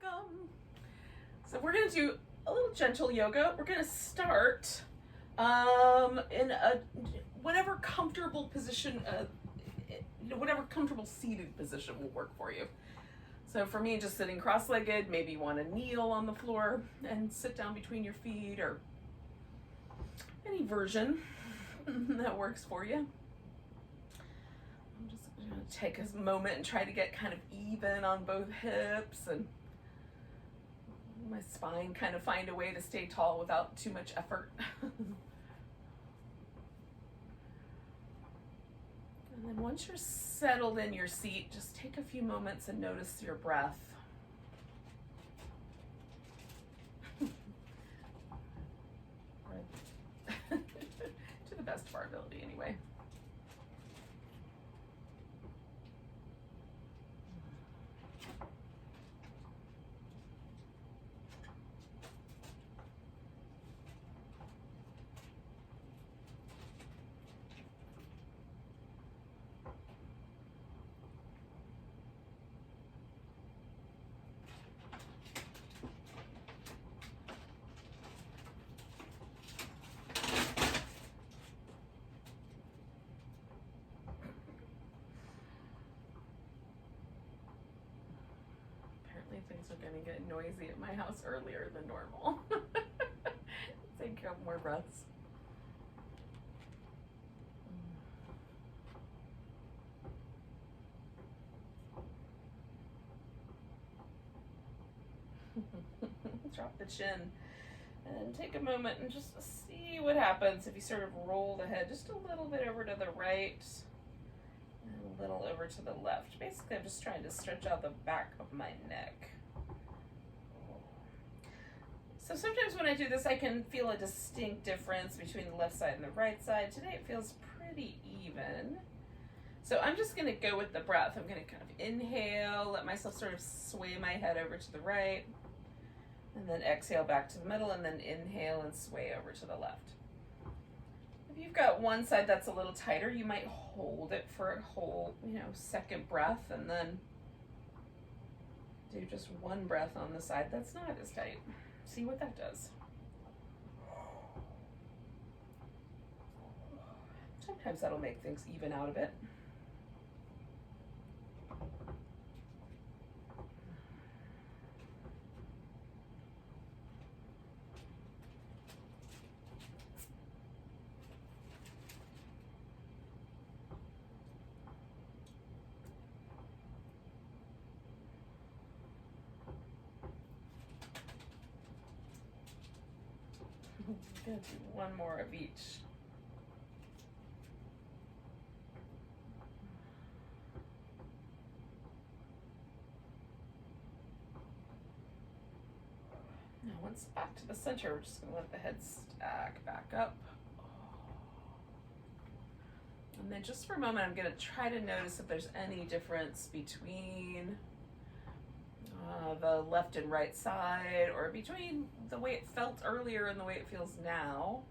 welcome. So we're going to do a little gentle yoga. We're going to start in a whatever comfortable position, whatever comfortable seated position will work for you. So for me, just sitting cross-legged, maybe you want to kneel on the floor and sit down between your feet, or any version that works for you. I'm just going to take a moment and try to get kind of even on both hips and my spine, kind of find a way to stay tall without too much effort. And then once you're settled in your seat, just take a few moments and notice your breath. To the best of our ability, anyway. Things are going to get noisy at my house earlier than normal. Take a couple more breaths. Drop the chin and take a moment and just see what happens if you sort of roll the head just a little bit over to the right and a little over to the left. Basically, I'm just trying to stretch out the back of my neck. So sometimes when I do this, I can feel a distinct difference between the left side and the right side. Today it feels pretty even. So I'm just going to go with the breath. I'm going to kind of inhale, let myself sort of sway my head over to the right, and then exhale back to the middle, and then inhale and sway over to the left. If you've got one side that's a little tighter, you might hold it for a whole, second breath, and then do just one breath on the side that's not as tight. See what that does. Sometimes that'll make things even out a bit. I'm going to do one more of each. Now once back to the center, we're just going to let the head stack back up. And then just for a moment, I'm going to try to notice if there's any difference between the left and right side, or between the way it felt earlier and the way it feels now.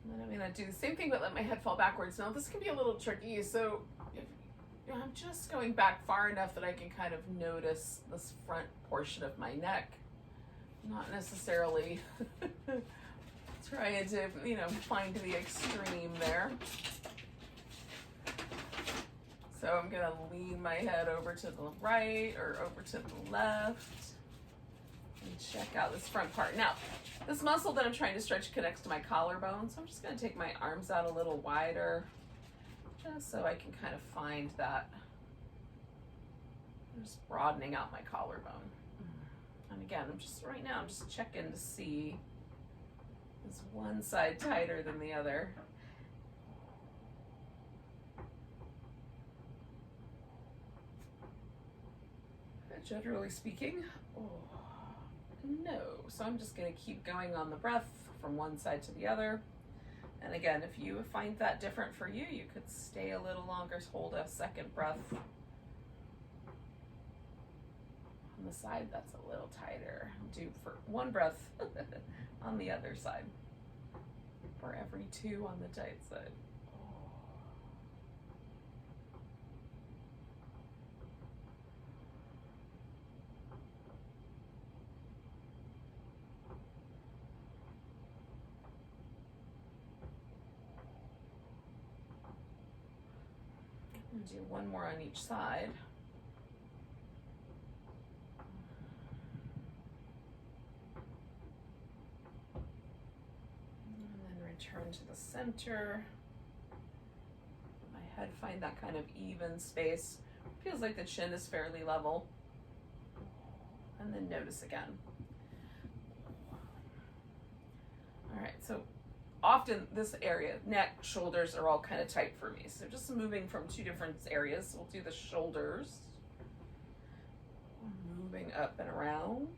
And then I'm going to do the same thing, but let my head fall backwards. Now this can be a little tricky, so if I'm just going back far enough that I can kind of notice this front portion of my neck, not necessarily trying to, find the extreme there. So I'm going to lean my head over to the right or over to the left and check out this front part. Now, this muscle that I'm trying to stretch connects to my collarbone, so I'm just going to take my arms out a little wider just so I can kind of find that. I'm just broadening out my collarbone. And again, I'm just checking to see, is one side tighter than the other? Generally speaking, no. So I'm just going to keep going on the breath from one side to the other. And again, if you find that different for you, you could stay a little longer, hold a second breath on the side that's a little tighter. Do for one breath on the other side for every two on the tight side. do one more on each side. And then return to the center. My head, find that kind of even space. Feels like the chin is fairly level. And then notice again. All right, so often this area, neck, shoulders are all kind of tight for me. So just moving from two different areas. We'll do the shoulders. Moving up and around.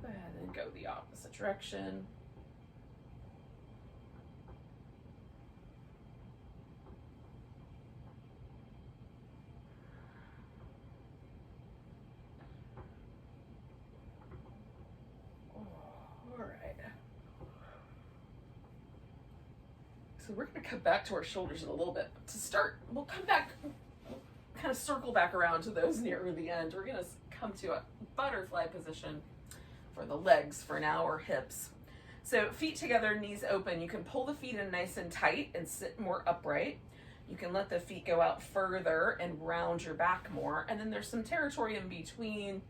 And then go the opposite direction. So we're going to come back to our shoulders in a little bit. To start, we'll come back, kind of circle back around to those near the end. We're going to come to a butterfly position for the legs for now, or hips. So feet together, knees open. You can pull the feet in nice and tight and sit more upright. You can let the feet go out further and round your back more. And then there's some territory in between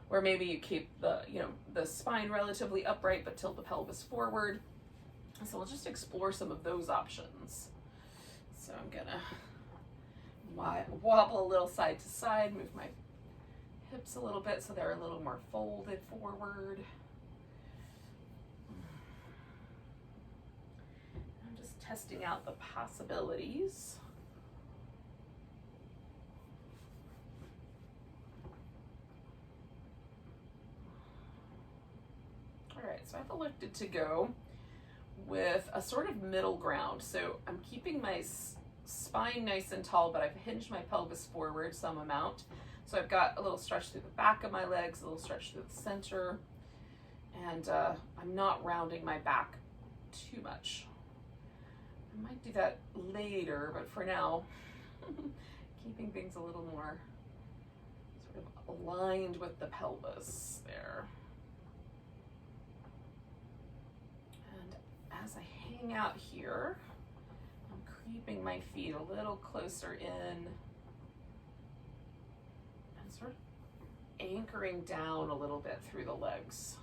where maybe you keep the, the spine relatively upright but tilt the pelvis forward. So we'll just explore some of those options. So I'm gonna wobble a little side to side, move my hips a little bit so they're a little more folded forward. I'm just testing out the possibilities. All right, so I've elected to go with a sort of middle ground. So I'm keeping my spine nice and tall, but I've hinged my pelvis forward some amount. So I've got a little stretch through the back of my legs, a little stretch through the center, and I'm not rounding my back too much. I might do that later, but for now, keeping things a little more sort of aligned with the pelvis there. As I hang out here, I'm creeping my feet a little closer in and sort of anchoring down a little bit through the legs.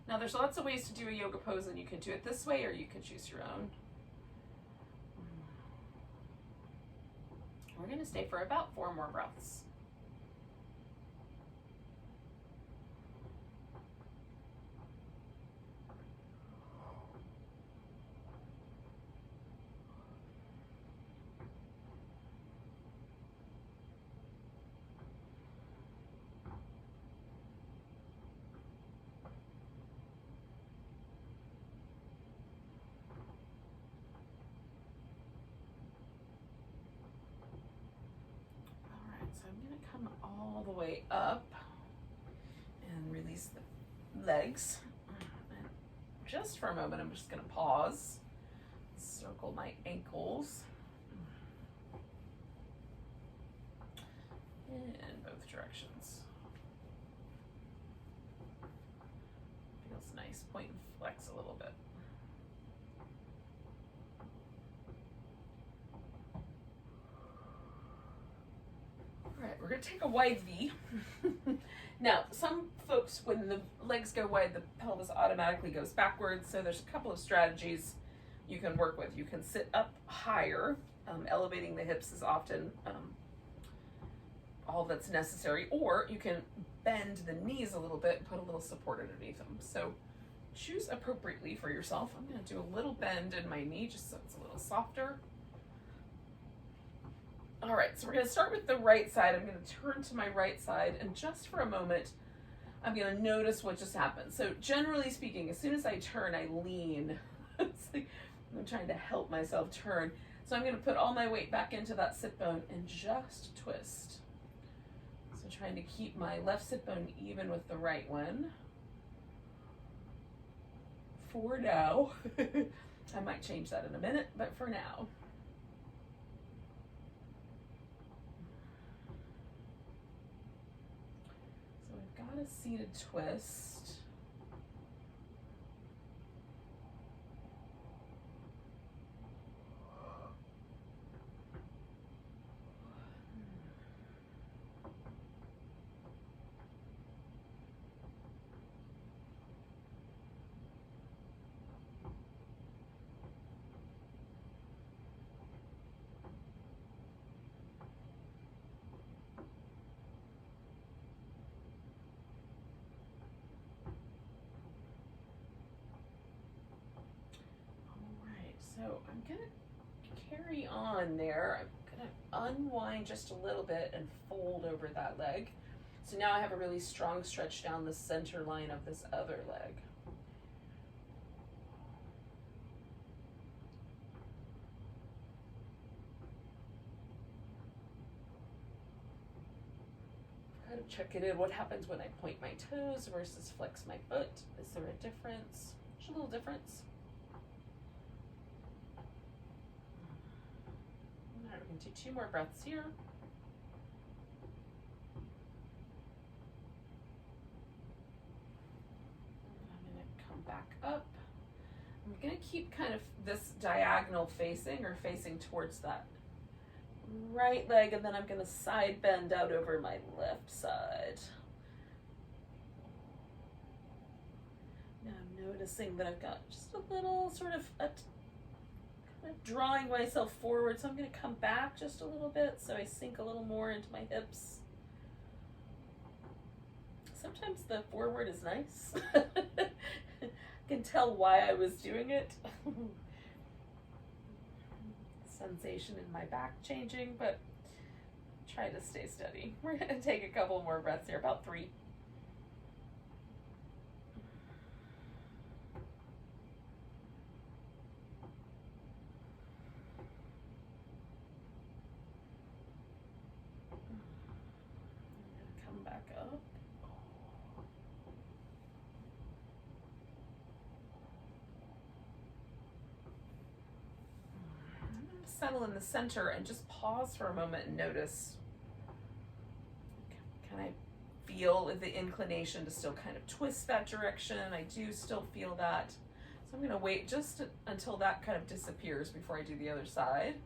Now there's lots of ways to do a yoga pose, and you can do it this way or you can choose your own. We're going to stay for about 4 more breaths. So I'm going to come all the way up and release the legs. And just for a moment, I'm just going to pause, circle my ankles in both directions. Feels nice. Point and flex a little bit. All right, we're going to take a wide V. Now, some folks, when the legs go wide, the pelvis automatically goes backwards. So there's a couple of strategies you can work with. You can sit up higher. Elevating the hips is often all that's necessary. Or you can bend the knees a little bit and put a little support underneath them. So choose appropriately for yourself. I'm going to do a little bend in my knee just so it's a little softer. All right, so we're going to start with the right side. I'm going to turn to my right side, and just for a moment, I'm going to notice what just happened. So generally speaking, as soon as I turn, I lean. It's like I'm trying to help myself turn. So I'm going to put all my weight back into that sit bone and just twist. So trying to keep my left sit bone even with the right one. For now. I might change that in a minute, but for now. Got a seated twist. So I'm gonna carry on there. I'm gonna unwind just a little bit and fold over that leg. So now I have a really strong stretch down the center line of this other leg. Kind of check it in. What happens when I point my toes versus flex my foot? Is there a difference? There's a little difference. All right, we're going to do 2 more breaths here. I'm going to come back up. I'm going to keep kind of this diagonal facing or facing towards that right leg, and then I'm going to side bend out over my left side. Now I'm noticing that I've got just a little sort of kind of drawing myself forward, so I'm going to come back just a little bit so I sink a little more into my hips. Sometimes the forward is nice. I can tell why I was doing it. Sensation in my back changing, but try to stay steady. We're going to take a couple more breaths here, about 3. I'm going to come back up. Settle in the center and just pause for a moment and notice. Can I feel the inclination to still kind of twist that direction? I do still feel that. So I'm going to wait just until that kind of disappears before I do the other side.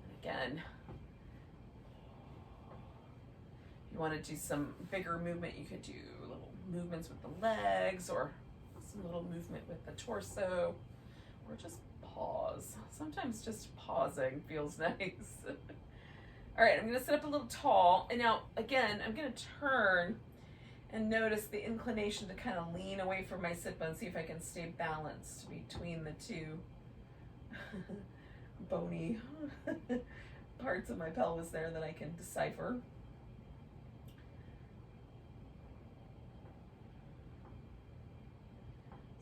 And again, if you want to do some bigger movement, you could do little movements with the legs or some little movement with the torso, or just pause. Sometimes just pausing feels nice. All right, I'm going to sit up a little tall. And now, again, I'm going to turn and notice the inclination to kind of lean away from my sit bone, see if I can stay balanced between the two bony parts of my pelvis there that I can decipher.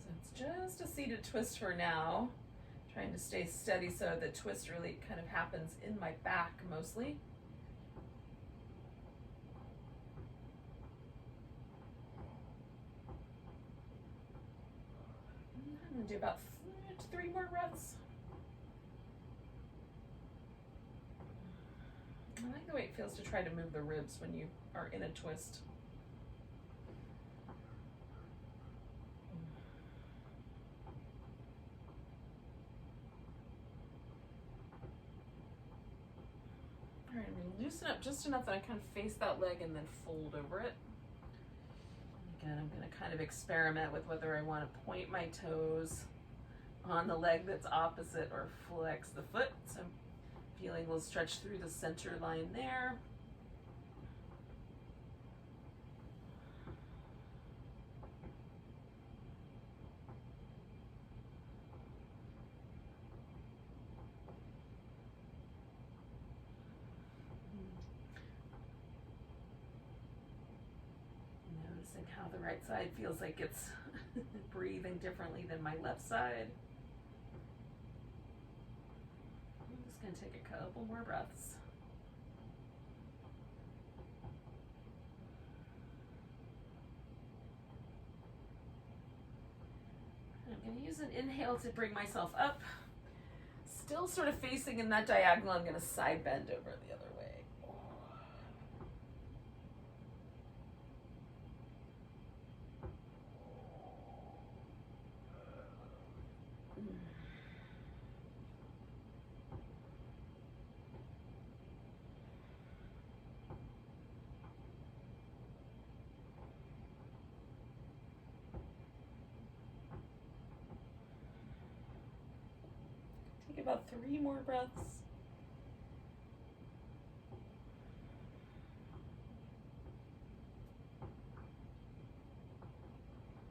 So it's just a seated twist for now. Trying to stay steady so the twist really kind of happens in my back mostly. I'm going to do about 3 more breaths. I like the way it feels to try to move the ribs when you are in a twist. All right, I'm going to loosen up just enough that I kind of face that leg and then fold over it. Again, I'm going to kind of experiment with whether I want to point my toes on the leg that's opposite or flex the foot. So I'm feeling a little stretch through the center line there. Noticing how the right side feels like it's breathing differently than my left side. I'm just going to take a couple more breaths. I'm going to use an inhale to bring myself up. Still sort of facing in that diagonal, I'm going to side bend over the other way. Take about 3 more breaths.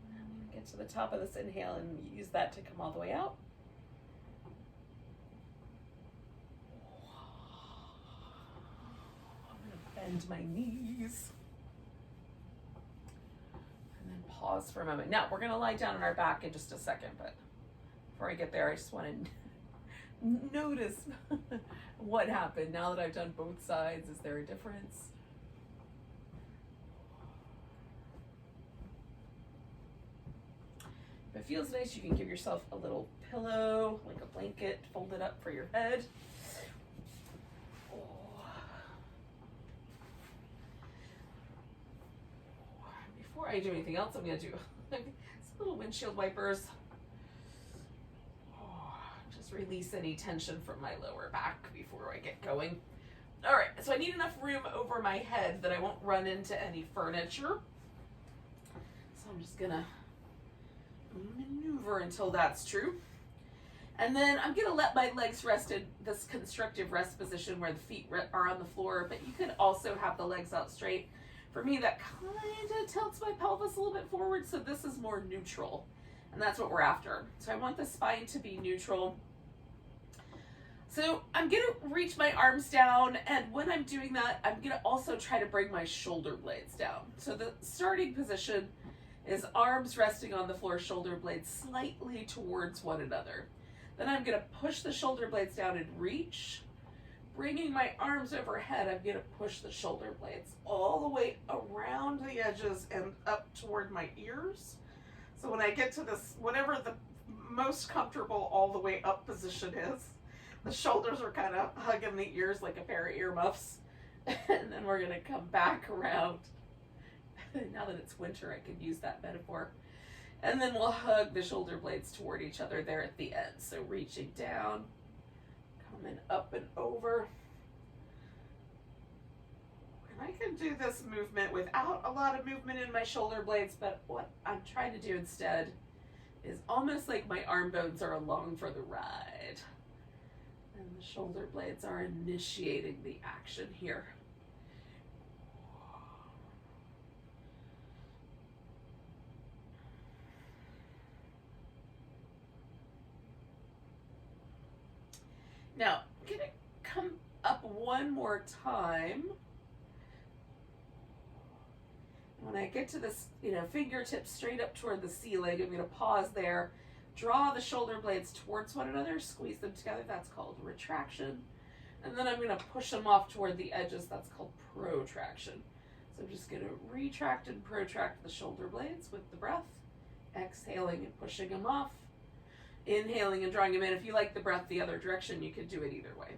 And I'm going to get to the top of this inhale and use that to come all the way out. bend my knees. And then pause for a moment. Now, we're going to lie down on our back in just a second, but before I get there, I just want to notice what happened. Now that I've done both sides, is there a difference? If it feels nice, you can give yourself a little pillow, like a blanket, fold it up for your head. Before I do anything else, I'm going to do some little windshield wipers. Just release any tension from my lower back before I get going. All right, so I need enough room over my head that I won't run into any furniture. So I'm just going to maneuver until that's true. And then I'm going to let my legs rest in this constructive rest position where the feet are on the floor, but you could also have the legs out straight. For me, that kind of tilts my pelvis a little bit forward, so this is more neutral, and that's what we're after. So I want the spine to be neutral. So I'm going to reach my arms down, and when I'm doing that, I'm going to also try to bring my shoulder blades down. So the starting position is arms resting on the floor, shoulder blades slightly towards one another. Then I'm going to push the shoulder blades down and reach. Bringing my arms overhead, I'm going to push the shoulder blades all the way around the edges and up toward my ears. So when I get to this, whatever the most comfortable all the way up position is, the shoulders are kind of hugging the ears like a pair of earmuffs. And then we're going to come back around. Now that it's winter, I could use that metaphor. And then we'll hug the shoulder blades toward each other there at the end. So reaching down, coming up and over. And I can do this movement without a lot of movement in my shoulder blades, but what I'm trying to do instead is almost like my arm bones are along for the ride. And the shoulder blades are initiating the action here. Now, I'm going to come up one more time. When I get to this, fingertips straight up toward the ceiling, I'm going to pause there, draw the shoulder blades towards one another, squeeze them together. That's called retraction. And then I'm going to push them off toward the edges. That's called protraction. So I'm just going to retract and protract the shoulder blades with the breath, exhaling and pushing them off. Inhaling and drawing them in. If you like the breath the other direction, you could do it either way.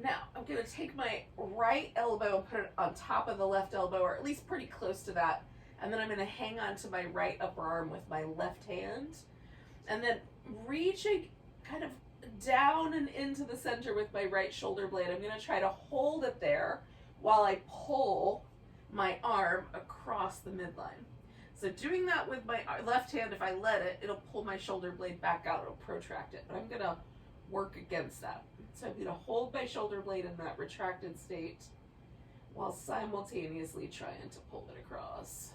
Now, I'm going to take my right elbow and put it on top of the left elbow, or at least pretty close to that. And then I'm going to hang on to my right upper arm with my left hand. And then reaching kind of down and into the center with my right shoulder blade, I'm going to try to hold it there while I pull my arm across the midline. So doing that with my left hand, if I let it, it'll pull my shoulder blade back out, it'll protract it. But I'm going to work against that. So I'm going to hold my shoulder blade in that retracted state while simultaneously trying to pull it across.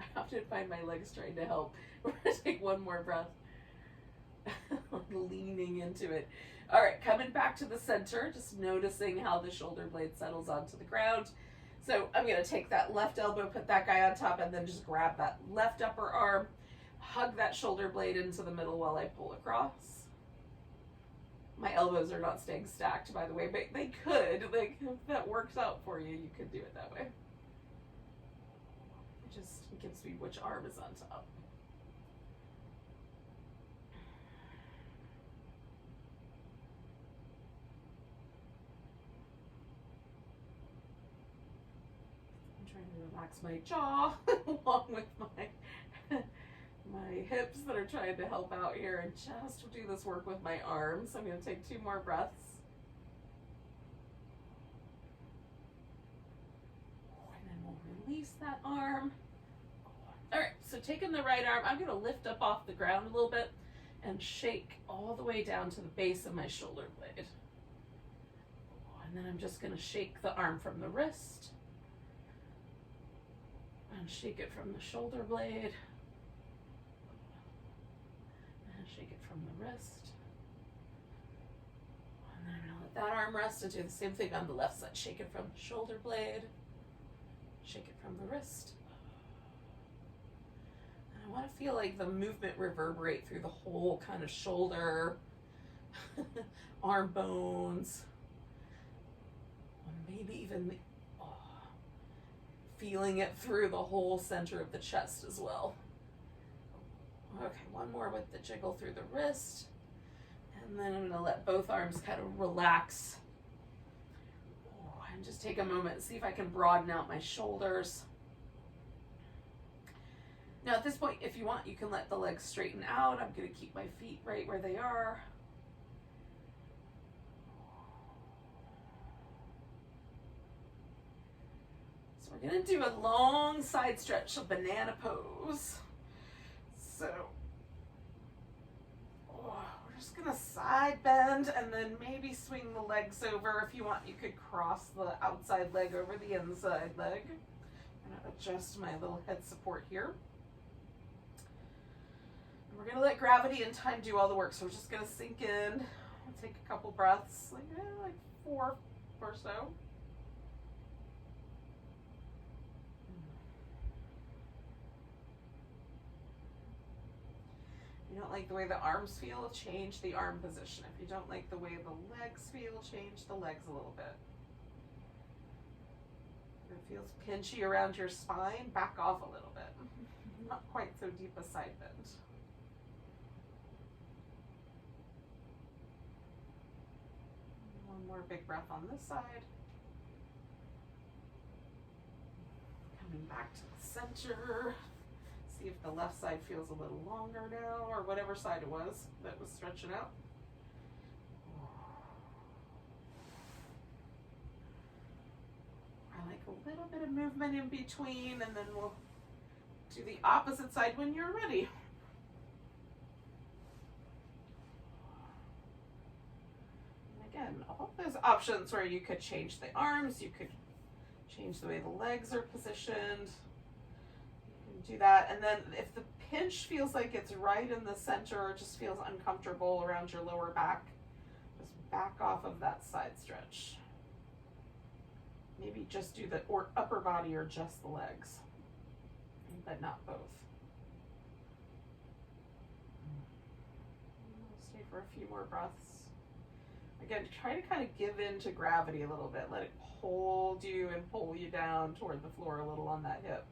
I often find my legs trying to help. We're going to take one more breath. Leaning into it. All right, coming back to the center, just noticing how the shoulder blade settles onto the ground. So I'm going to take that left elbow, put that guy on top, and then just grab that left upper arm, hug that shoulder blade into the middle while I pull across. My elbows are not staying stacked, by the way, but they could. Like, if that works out for you, you could do it that way. It just gives me which arm is on top. Relax my jaw along with my hips that are trying to help out here, and just do this work with my arms. I'm going to take 2 more breaths. And then we'll release that arm. All right, so taking the right arm, I'm gonna lift up off the ground a little bit and shake all the way down to the base of my shoulder blade. And then I'm just gonna shake the arm from the wrist and shake it from the shoulder blade and shake it from the wrist. And then I'm gonna let that arm rest and do the same thing on the left side. Shake it from the shoulder blade, shake it from the wrist. And I want to feel like the movement reverberate through the whole kind of shoulder, arm bones, or maybe even feeling it through the whole center of the chest as well. Okay, one more with the jiggle through the wrist. And then I'm gonna let both arms kind of relax. And just take a moment and see if I can broaden out my shoulders. Now at this point, if you want, you can let the legs straighten out. I'm gonna keep my feet right where they are. So we're gonna do a long side stretch, a banana pose. So, we're just gonna side bend and then maybe swing the legs over. If you want, you could cross the outside leg over the inside leg. I'm gonna adjust my little head support here. And we're gonna let gravity and time do all the work. So we're just gonna sink in. I'll take a couple breaths, like 4 or so. If you don't like the way the arms feel, change the arm position. If you don't like the way the legs feel, change the legs a little bit. If it feels pinchy around your spine, back off a little bit. Not quite so deep a side bend. One more big breath on this side. Coming back to the center. See if the left side feels a little longer now, or whatever side it was that was stretching out. I like a little bit of movement in between, and then we'll do the opposite side when you're ready. And again, all those options where you could change the arms, you could change the way the legs are positioned. Do that, and then if the pinch feels like it's right in the center or just feels uncomfortable around your lower back, just back off of that side stretch. Maybe just do the upper body or just the legs, but not both. We'll stay for a few more breaths. Again, try to kind of give in to gravity a little bit. Let it hold you and pull you down toward the floor a little on that hip.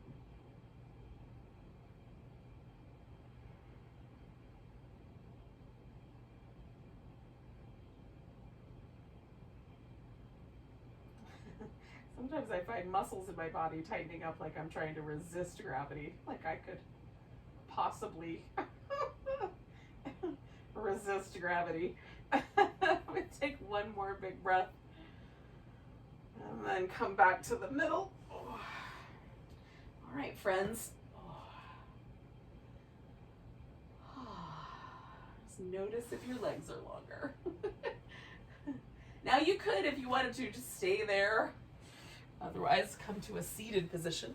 Sometimes I find muscles in my body tightening up like I'm trying to resist gravity, like I could possibly resist gravity. I'm going to take one more big breath and then come back to the middle. All right, friends. Just notice if your legs are longer. Now you could, if you wanted to, just stay there. Otherwise, come to a seated position.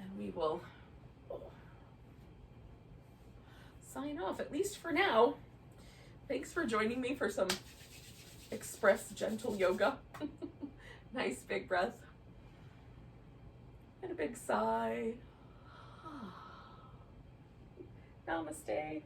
And we will sign off, at least for now. Thanks for joining me for some express gentle yoga. Nice big breath. And a big sigh. Namaste.